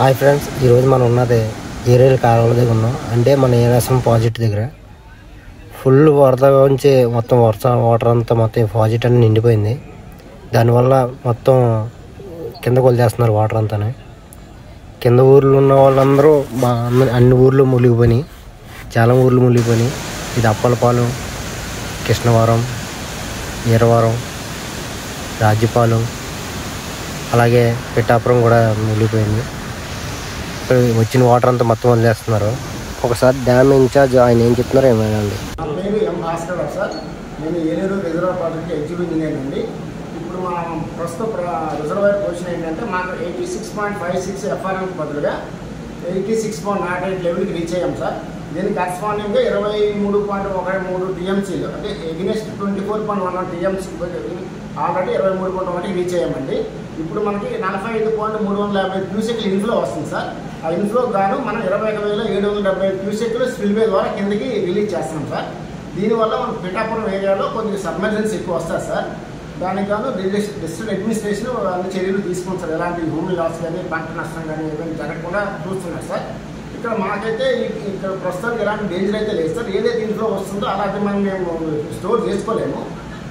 Hi friends, ఈరోజు మనం ఉన్నది ఏరేలు కాలువ దగ్గర ఉన్నాం. అంటే మన ఏరాసం ప్రాజెక్ట్ దగ్గర ఫుల్ వరద నుంచి మొత్తం వాటర్ అంతా మొత్తం ప్రాజెక్ట్ అన్నీ నిండిపోయింది. దానివల్ల మొత్తం కిందకు వదిలేస్తున్నారు వాటర్ అంతా. కింద ఊర్లో ఉన్న వాళ్ళందరూ అన్ని ఊర్లు మునిగిపోయినాయి, చాలా ఊర్లు మునిగిపోయినాయి. ఇది అప్పలపాలెం, కృష్ణవరం, ఈరవరం, రాజ్యపాలెం, అలాగే పిఠాపురం కూడా మునిగిపోయింది. వచ్చిన వాటర్ అంతా మొత్తం వదిలేస్తున్నారు. ఒకసారి డ్యామ్ ఇన్ఛార్జ్ ఆయన ఏం చెప్తున్నారో ఏమైనాండి. నా పేరు ఎం భాస్కర్ సార్. నేను Eluru reservoir project executive engineer అండి. ఇప్పుడు మా ప్రస్తుత రిజర్వాయర్ పొజిషన్ ఏంటంటే మాకు 86.56 ఎఫ్ఆర్ఎం బదులుగా 86.08 లెవెల్కి రీచ్ అయ్యాం సార్. దీనికి కరస్పాండింగ్గా 23.13 టీఎంసీలు అంటే ఎగ్నెస్ట్ 24.11 టీఎంసీ ఆల్రెడీ 23.1 రీచ్ అయ్యామండి. ఇప్పుడు మనకి 45.350 క్యూసెక్లు ఇన్ఫ్లో వస్తుంది సార్. ఆ ఇన్ఫ్లో గాను మనం 21,770 క్యూసెక్లు స్పిల్వే ద్వారా కిందకి రిలీజ్ చేస్తున్నాం సార్. దీనివల్ల మన పిఠాపురం ఏరియాలో కొద్దిగా సబ్మెర్జెన్స్ ఎక్కువ వస్తుంది సార్. దానికి గాను డిస్ట్రిక్ట్ అడ్మినిస్ట్రేషన్ అన్ని చర్యలు తీసుకుంటారు సార్. ఎలాంటి భూమి లాస్ కానీ పంట నష్టం కానీ ఏమైనా జరగకుండా చూస్తున్నారు సార్. ఇక్కడ మాకైతే ఇక్కడ ప్రస్తుతానికి ఎలాంటి డేంజర్ అయితే లేదు సార్. ఏదైతే ఇన్ఫ్లో వస్తుందో అలాంటి మనం మేము స్టోర్ చేసుకోలేము.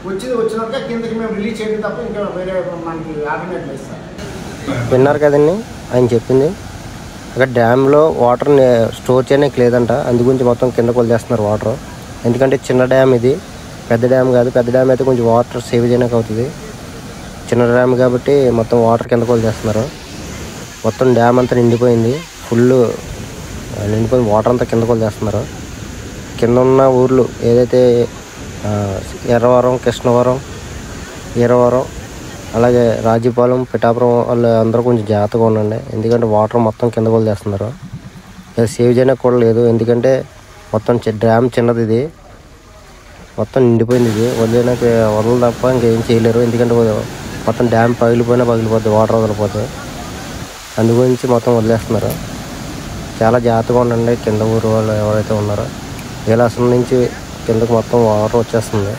వచ్చినాక కిందకి మేము రిలీజ్ చేయడం తప్ప ఇంకా వేరే మనకి ఆల్టర్నేట్ లేదు సార్. విన్నారు కదండి ఆయన చెప్పింది. అక్కడ డ్యామ్లో వాటర్ స్టోర్ చేయడానికి లేదంట, అందుగురించి మొత్తం కిందకు వదిలేస్తున్నారు వాటర్. ఎందుకంటే చిన్న డ్యామ్ ఇది, పెద్ద డ్యామ్ కాదు. పెద్ద డ్యామ్ అయితే కొంచెం వాటర్ సేవ్ చేయడానికి అవుతుంది. చిన్న డ్యామ్ కాబట్టి మొత్తం వాటర్ కిందకు వదిలేస్తున్నారు. మొత్తం డ్యామ్ అంతా నిండిపోయింది, ఫుల్ నిండిపోయింది. వాటర్ అంతా కిందకు వదిలేస్తున్నారు. కింద ఉన్న ఊర్లు ఏదైతే ఎర్రవరం, కృష్ణవరం, ఈరవరం, అలాగే రాజ్యపాలెం, పిఠాపురం వాళ్ళు అందరూ కొంచెం జాగ్రత్తగా ఉండండి. ఎందుకంటే వాటర్ మొత్తం కిందకు వదిలేస్తున్నారు. ఇది సేవ్ చేయడానికి కూడా లేదు, ఎందుకంటే మొత్తం డ్యామ్ చిన్నది, ఇది మొత్తం నిండిపోయింది. ఇది వదిలేనాక వదలు తప్ప ఇంకేం చేయలేరు. ఎందుకంటే మొత్తం డ్యామ్ పగిలిపోద్ది వాటర్ వదిలిపోతే. అందుగురించి మొత్తం వదిలేస్తున్నారు. చాలా జాగ్రత్తగా ఉండండి కింద ఊరు వాళ్ళు ఎవరైతే ఉన్నారో. ఏలాసం నుంచి కిందకు మొత్తం వాటర్ వచ్చేస్తుంది.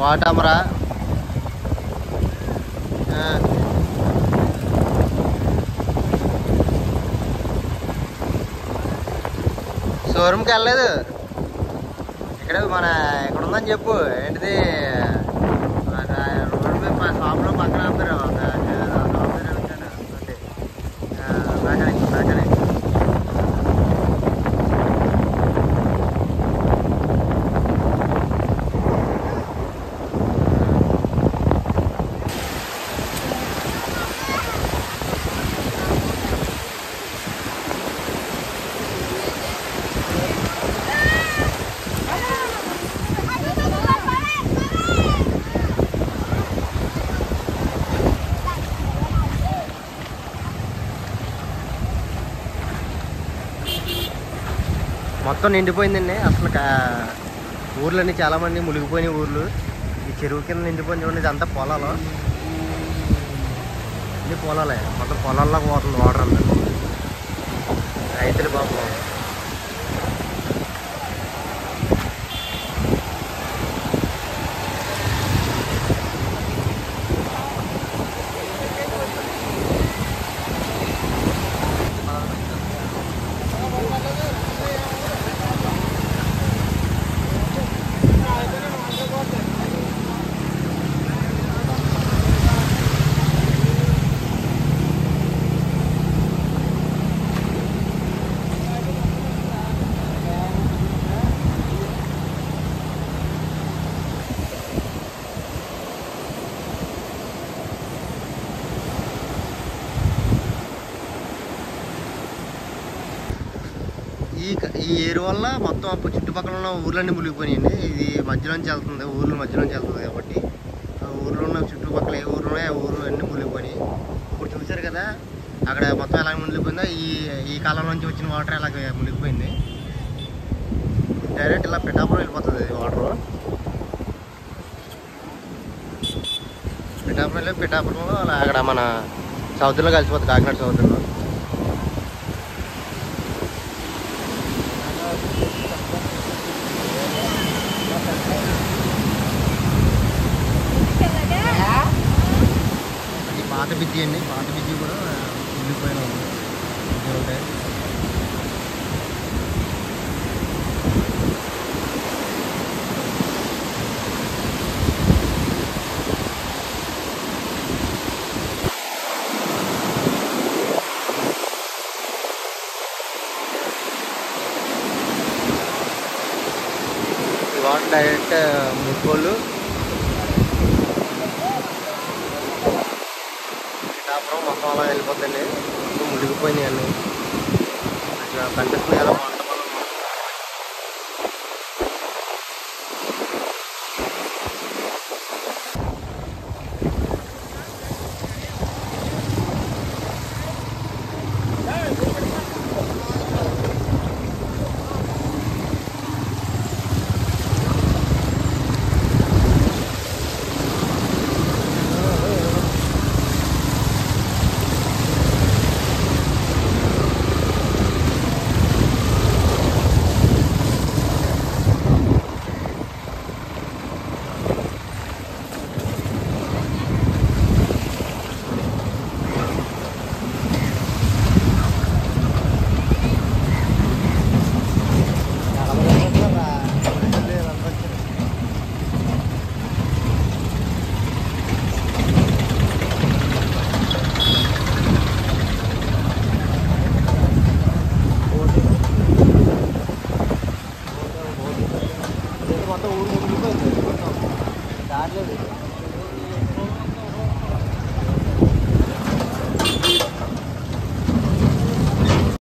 వాటమరా షోరూమ్కి వెళ్ళలేదు. ఇక్కడ మన ఇక్కడ ఉందని చెప్పు. ఏంటిది రోడ్డు మీద షాప్లో పక్కన ఆపుతారు. మెకానిక్ మొత్తం నిండిపోయిందండి. అసలు ఊర్లన్నీ చాలామంది మునిగిపోయిన ఊర్లు. ఈ చెరువు కింద నిండిపోయింది చూడండి. ఇదంతా పొలాలు, ఇన్ని పొలాలే. మొత్తం పొలాల్లోకి పోతుంది వాటర్ అంతా. రైతులు పాపం ఈ ఏరు వల్ల మొత్తం అప్పుడు చుట్టుపక్కల ఉన్న ఊర్లన్నీ మునిగిపోయినాయండి. ఇది మధ్యలోంచి వెళ్తుంది, ఊర్లు మధ్యలోంచి వెళ్తుంది కాబట్టి ఆ ఊర్లో ఉన్న చుట్టుపక్కల ఏ ఊర్లు ఉన్నాయో ఆ ఊర్లు అన్నీ మునిగిపోయినాయి. ఇప్పుడు చూశారు కదా అక్కడ మొత్తం ఎలా మునిగిపోయిందో. ఈ కాలం నుంచి వచ్చిన వాటర్ అలాగ మునిగిపోయింది. డైరెక్ట్ ఇలా పిఠాపురం వెళ్ళిపోతుంది వాటర్. పిఠాపురంలో అలా అక్కడ మన సముద్రంలో కలిసిపోతుంది, కాకినాడ సముద్రంలో. పాత బిజ్జి అండి, పాత బిజ్జి కూడా వెళ్ళిపోయిన ఉంటాయి. వాటర్ డైరెక్ట్ ముక్కోళ్ళు పిఠాపురం మొత్తం అలా వెళ్ళిపోతుంది. మొత్తం మునిగిపోయినాయి అన్నీ. అట్లా కనిపిస్తుంది కదా పంట పొలం. మొత్తం ఊరు మునిగిపోయింది, దారిలో